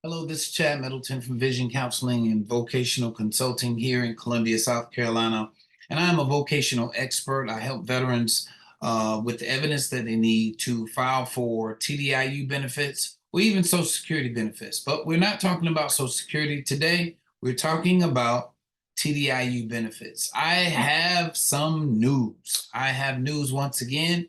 Hello, this is Chad Middleton from Vision Counseling and Vocational Consulting here in Columbia, South Carolina. And I'm a vocational expert. I help veterans with the evidence that they need to file for TDIU benefits or even Social Security benefits. But we're not talking about Social Security today. We're talking about TDIU benefits. I have some news. I have news once again.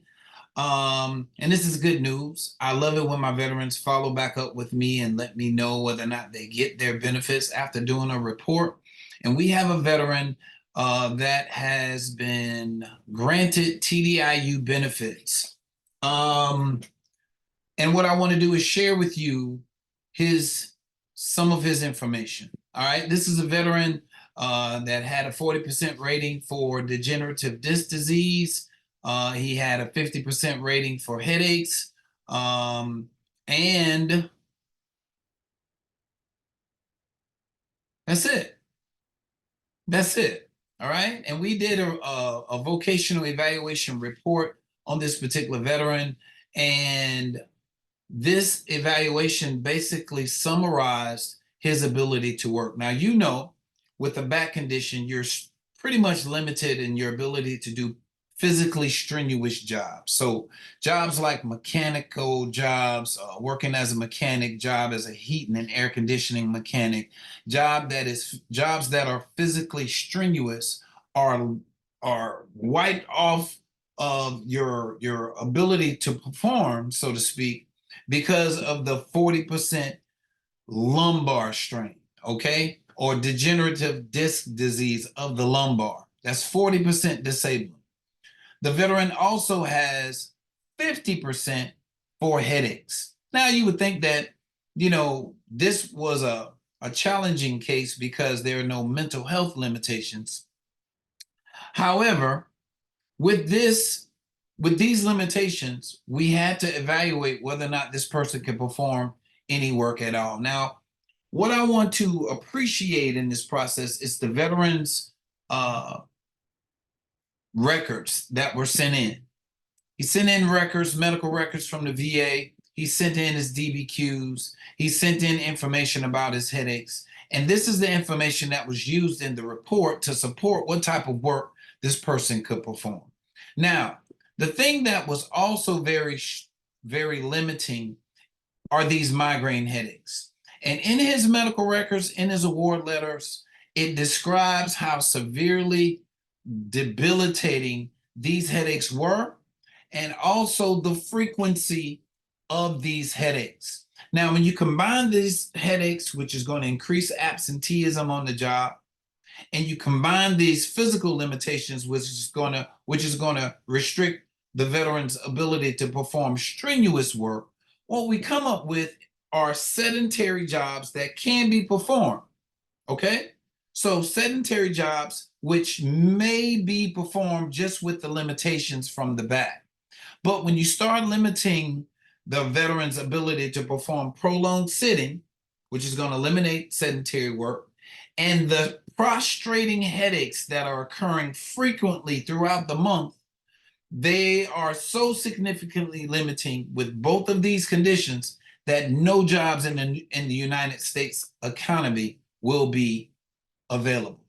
And this is good news. I love it when my veterans follow back up with me and let me know whether or not they get their benefits after doing a report. And we have a veteran that has been granted TDIU benefits. And what I want to do is share with you some of his information. All right, this is a veteran that had a 40% rating for degenerative disc disease. He had a 50% rating for headaches. And that's it. That's it. All right. And we did a vocational evaluation report on this particular veteran. And this evaluation basically summarized his ability to work. Now, you know, with a back condition, you're pretty much limited in your ability to do physically strenuous jobs. So jobs like mechanical jobs, working as a mechanic, job as a heating and air conditioning mechanic, jobs that are physically strenuous are wiped off of your ability to perform, so to speak, because of the 40% lumbar strain, okay? Or degenerative disc disease of the lumbar. That's 40% disabling. The veteran also has 50% for headaches. Now, you would think that, you know, this was a challenging case because there are no mental health limitations. However, with these limitations, we had to evaluate whether or not this person could perform any work at all. Now, what I want to appreciate in this process is the veteran's records that were sent in. He sent in records, medical records from the VA. He sent in his DBQs. He sent in information about his headaches. And this is the information that was used in the report to support what type of work this person could perform. Now, the thing that was also very, very limiting are these migraine headaches. And in his medical records, in his award letters, it describes how severely debilitating these headaches were, and also the frequency of these headaches. Now, when you combine these headaches, which is going to increase absenteeism on the job, and you combine these physical limitations, which is going to restrict the veteran's ability to perform strenuous work, what we come up with are sedentary jobs that can be performed. Okay? So sedentary jobs which may be performed just with the limitations from the back. But when you start limiting the veteran's ability to perform prolonged sitting, which is going to eliminate sedentary work, and the prostrating headaches that are occurring frequently throughout the month, they are so significantly limiting with both of these conditions that no jobs in the United States economy will be available.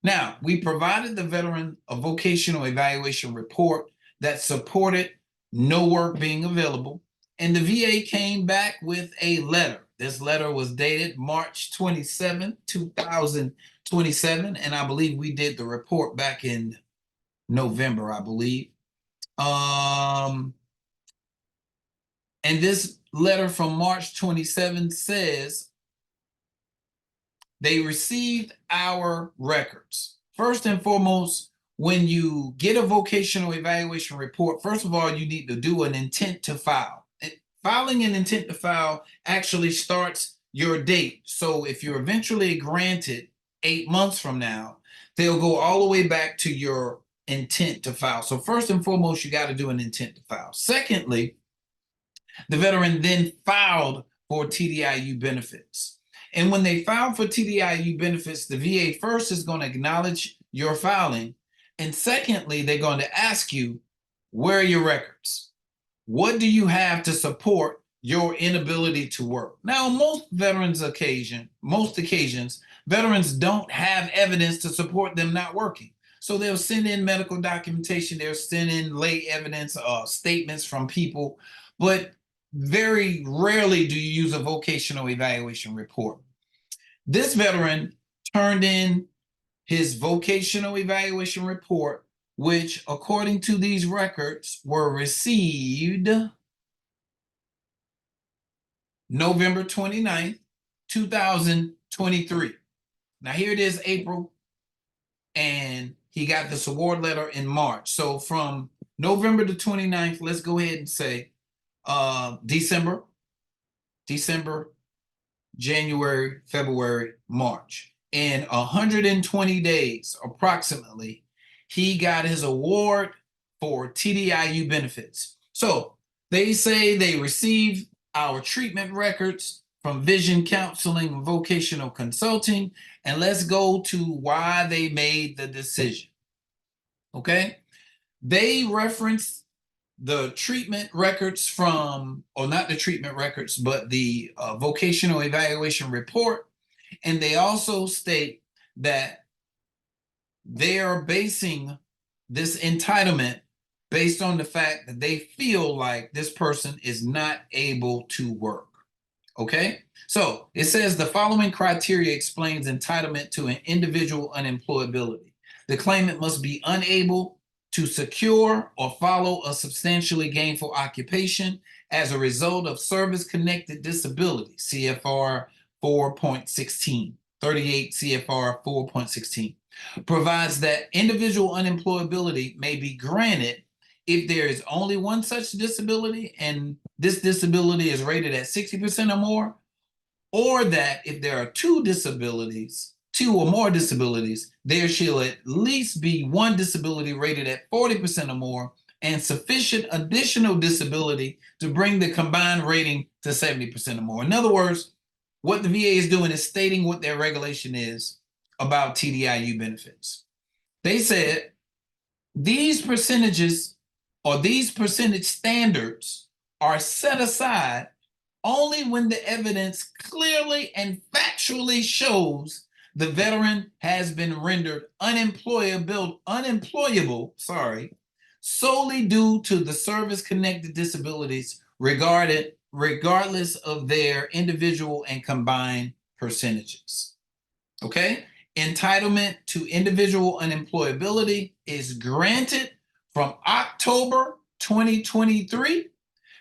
Now, we provided the veteran a vocational evaluation report that supported no work being available, and the VA came back with a letter. This letter was dated March 27, 2027, and I believe we did the report back in November, I believe. And this letter from March 27 says, they received our records. First and foremost, when you get a vocational evaluation report, first of all, you need to do an intent to file. Filing an intent to file actually starts your date. So if you're eventually granted 8 months from now, they'll go all the way back to your intent to file. So first and foremost, you got to do an intent to file. Secondly, the veteran then filed for TDIU benefits. And when they file for TDIU benefits, the VA first is going to acknowledge your filing. And secondly, they're going to ask you, where are your records? What do you have to support your inability to work. Now, most occasions, veterans don't have evidence to support them not working. So they'll send in medical documentation, they'll send in lay evidence, statements from people, but very rarely do you use a vocational evaluation report. This veteran turned in his vocational evaluation report, which, according to these records, were received November 29th, 2023. Now, here it is, April, and he got this award letter in March. So from November the 29th, let's go ahead and say December, January, February, March. In 120 days, approximately, he got his award for TDIU benefits. So they say they received our treatment records from vision counseling and vocational consulting, and let's go to why they made the decision. Okay? They referenced the treatment records from, or not the treatment records, but the vocational evaluation report. And they also state that they are basing this entitlement based on the fact that they feel like this person is not able to work. Okay? So it says the following criteria explains entitlement to an individual unemployability. The claimant must be unable to secure or follow a substantially gainful occupation as a result of service-connected disability, CFR 4.16, 38 CFR 4.16, provides that individual unemployability may be granted if there is only one such disability and this disability is rated at 60% or more, or that if there are two or more disabilities, there shall at least be one disability rated at 40% or more and sufficient additional disability to bring the combined rating to 70% or more. In other words, what the VA is doing is stating what their regulation is about TDIU benefits. They said these percentages or these percentage standards are set aside only when the evidence clearly and factually shows the veteran has been rendered unemployable, solely due to the service-connected disabilities regardless of their individual and combined percentages. Okay? Entitlement to individual unemployability is granted from October 2023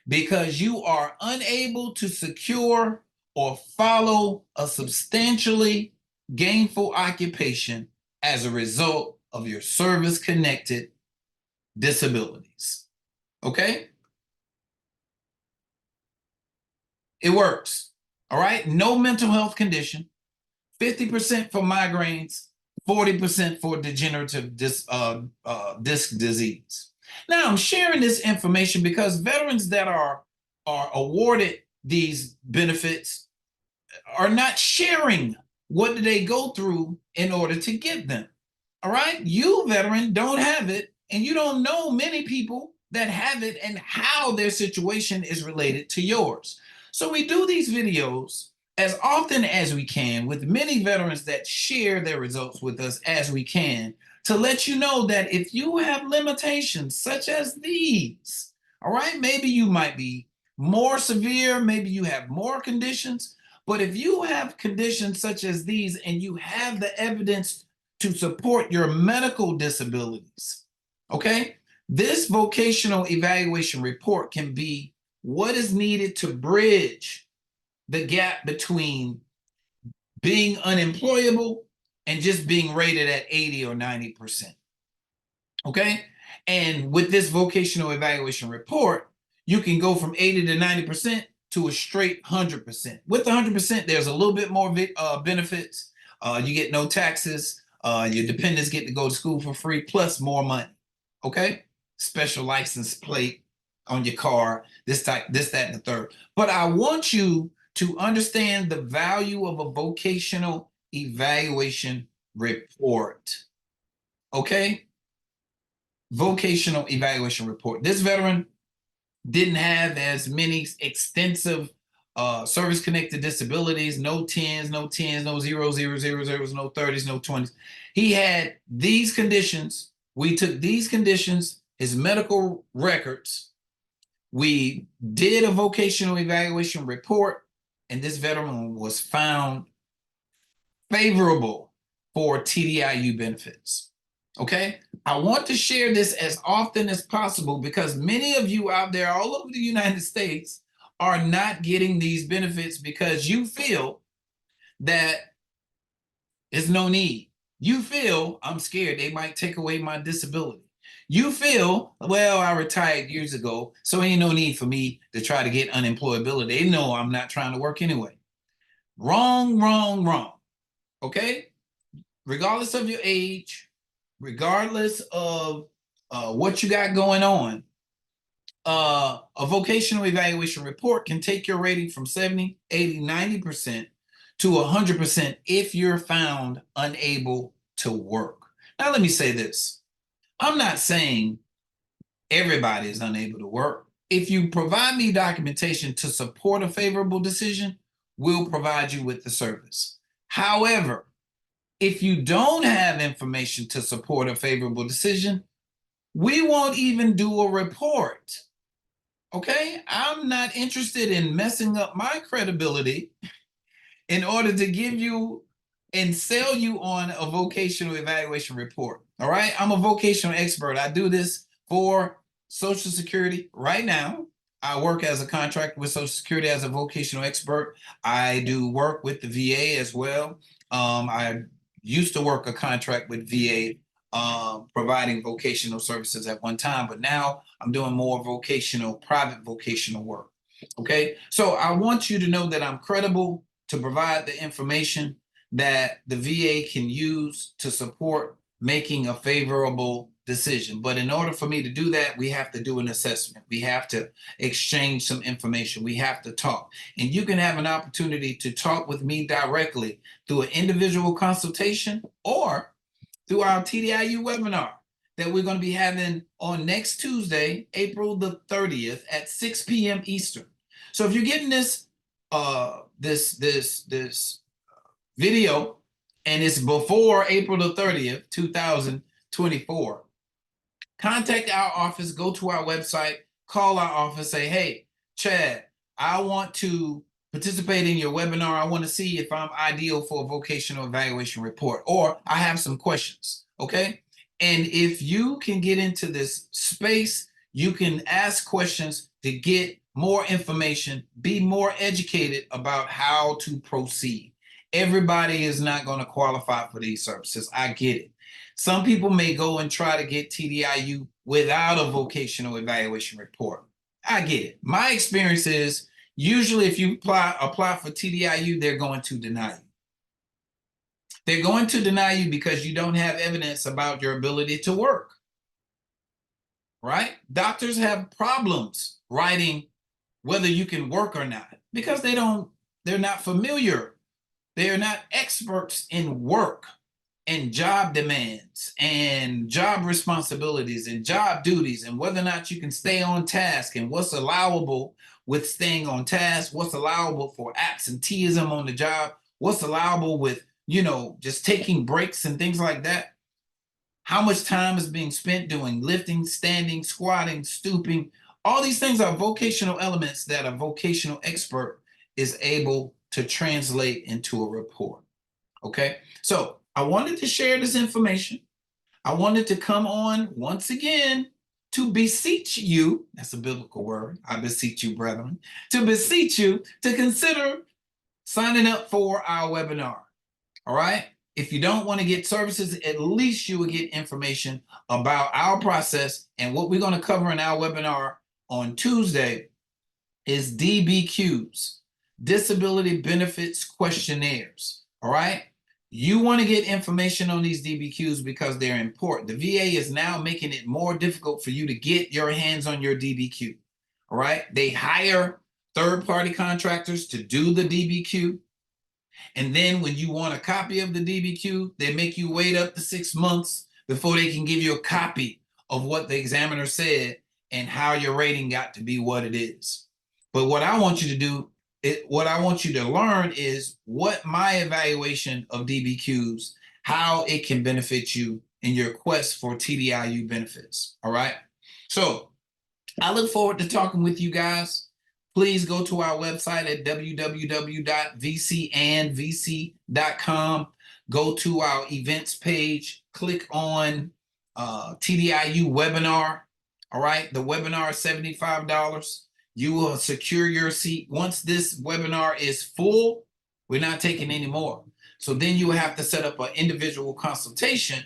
because you are unable to secure or follow a substantially gainful occupation as a result of your service-connected disabilities. Okay? It works. All right? No mental health condition, 50% for migraines, 40% for degenerative disc disease. Now, I'm sharing this information because veterans that are awarded these benefits are not sharing what do they go through in order to get them. All right? You, veteran, don't have it, and you don't know many people that have it and how their situation is related to yours. So we do these videos as often as we can with many veterans that share their results with us as we can to let you know that if you have limitations such as these, all right, maybe you might be more severe, maybe you have more conditions, but if you have conditions such as these and you have the evidence to support your medical disabilities, okay, this vocational evaluation report can be what is needed to bridge the gap between being unemployable and just being rated at 80 or 90%. Okay? And with this vocational evaluation report, you can go from 80 to 90% to a straight 100%. With the 100%, there's a little bit more benefits. You get no taxes. Your dependents get to go to school for free, plus more money. Okay? Special license plate on your car, this, that, and the third. But I want you to understand the value of a vocational evaluation report. Okay? Vocational evaluation report. This veteran didn't have as many extensive service-connected disabilities, no 10s, no 10s, no 0, 0, 0, 0s, no 30s, no 20s. He had these conditions. We took these conditions, his medical records. We did a vocational evaluation report, and this veteran was found favorable for TDIU benefits. Okay, I want to share this as often as possible because many of you out there all over the United States are not getting these benefits because you feel that there's no need. You feel I'm scared they might take away my disability. You feel, well, I retired years ago, so ain't no need for me to try to get unemployability. They know I'm not trying to work anyway. Wrong, wrong, wrong. Okay? Regardless of your age, regardless of what you got going on, a vocational evaluation report can take your rating from 70, 80, 90% to 100% if you're found unable to work. Now, let me say this. I'm not saying everybody is unable to work. If you provide me documentation to support a favorable decision, we'll provide you with the service. However, if you don't have information to support a favorable decision, we won't even do a report. Okay? I'm not interested in messing up my credibility in order to give you and sell you on a vocational evaluation report. All right? I'm a vocational expert. I do this for Social Security right now. I work as a contractor with Social Security as a vocational expert. I do work with the VA as well. I used to work a contract with VA providing vocational services at one time, but now I'm doing more private vocational work. Okay, so I want you to know that I'm credible to provide the information that the VA can use to support making a favorable decision. But in order for me to do that, we have to do an assessment. We have to exchange some information. We have to talk. And you can have an opportunity to talk with me directly through an individual consultation or through our TDIU webinar that we're going to be having on next Tuesday, April the 30th at 6 p.m. Eastern. So if you're getting this this video and it's before April the 30th, 2024, contact our office, go to our website, call our office, say, hey, Chad, I want to participate in your webinar. I want to see if I'm ideal for a vocational evaluation report, or I have some questions, okay? And if you can get into this space, you can ask questions to get more information, be more educated about how to proceed. Everybody is not going to qualify for these services. I get it. Some people may go and try to get TDIU without a vocational evaluation report. I get it. My experience is usually if you apply for TDIU, they're going to deny you. They're going to deny you because you don't have evidence about your ability to work, right? Doctors have problems writing whether you can work or not because they're not familiar. They're not experts in work and job demands and job responsibilities and job duties and whether or not you can stay on task and what's allowable with staying on task, what's allowable for absenteeism on the job, what's allowable with, just taking breaks and things like that. How much time is being spent doing lifting, standing, squatting, stooping. All these things are vocational elements that a vocational expert is able to translate into a report. Okay, so I wanted to share this information. I wanted to come on once again to beseech you, that's a biblical word, I beseech you, brethren, to beseech you to consider signing up for our webinar. All right? If you don't want to get services, at least you will get information about our process. And what we're going to cover in our webinar on Tuesday is DBQs, Disability Benefits Questionnaires. All right? You want to get information on these DBQs because they're important. The VA is now making it more difficult for you to get your hands on your DBQ. All right? They hire third-party contractors to do the DBQ. And then when you want a copy of the DBQ, they make you wait up to 6 months before they can give you a copy of what the examiner said. and how your rating got to be what it is. But what I want you to do, what I want you to learn is what my evaluation of DBQs, how it can benefit you in your quest for TDIU benefits. All right. So I look forward to talking with you guys. Please go to our website at www.vcandvc.com. Go to our events page, click on TDIU webinar. All right, the webinar is $75. You will secure your seat. Once this webinar is full, we're not taking any more. So then you will have to set up an individual consultation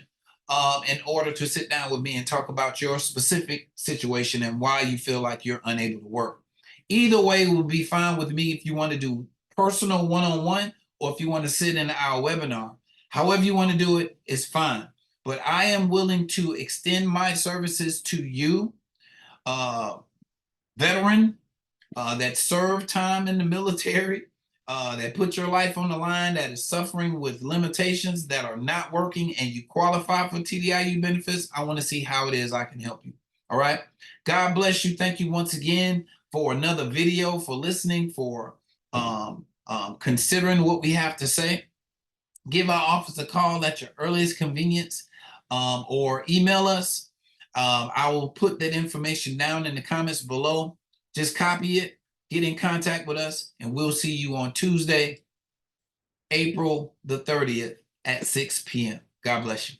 in order to sit down with me and talk about your specific situation and why you feel like you're unable to work. Either way will be fine with me if you want to do personal one-on-one or if you want to sit in our webinar. However you want to do it is fine. But I am willing to extend my services to you, veteran that served time in the military, that put your life on the line, that is suffering with limitations that are not working, and you qualify for TDIU benefits. I want to see how it is I can help you. All right. God bless you. Thank you once again for another video, for listening, for considering what we have to say. Give our office a call at your earliest convenience, or email us. I will put that information down in the comments below. Just copy it, get in contact with us, and we'll see you on Tuesday, April the 30th at 6 p.m. God bless you.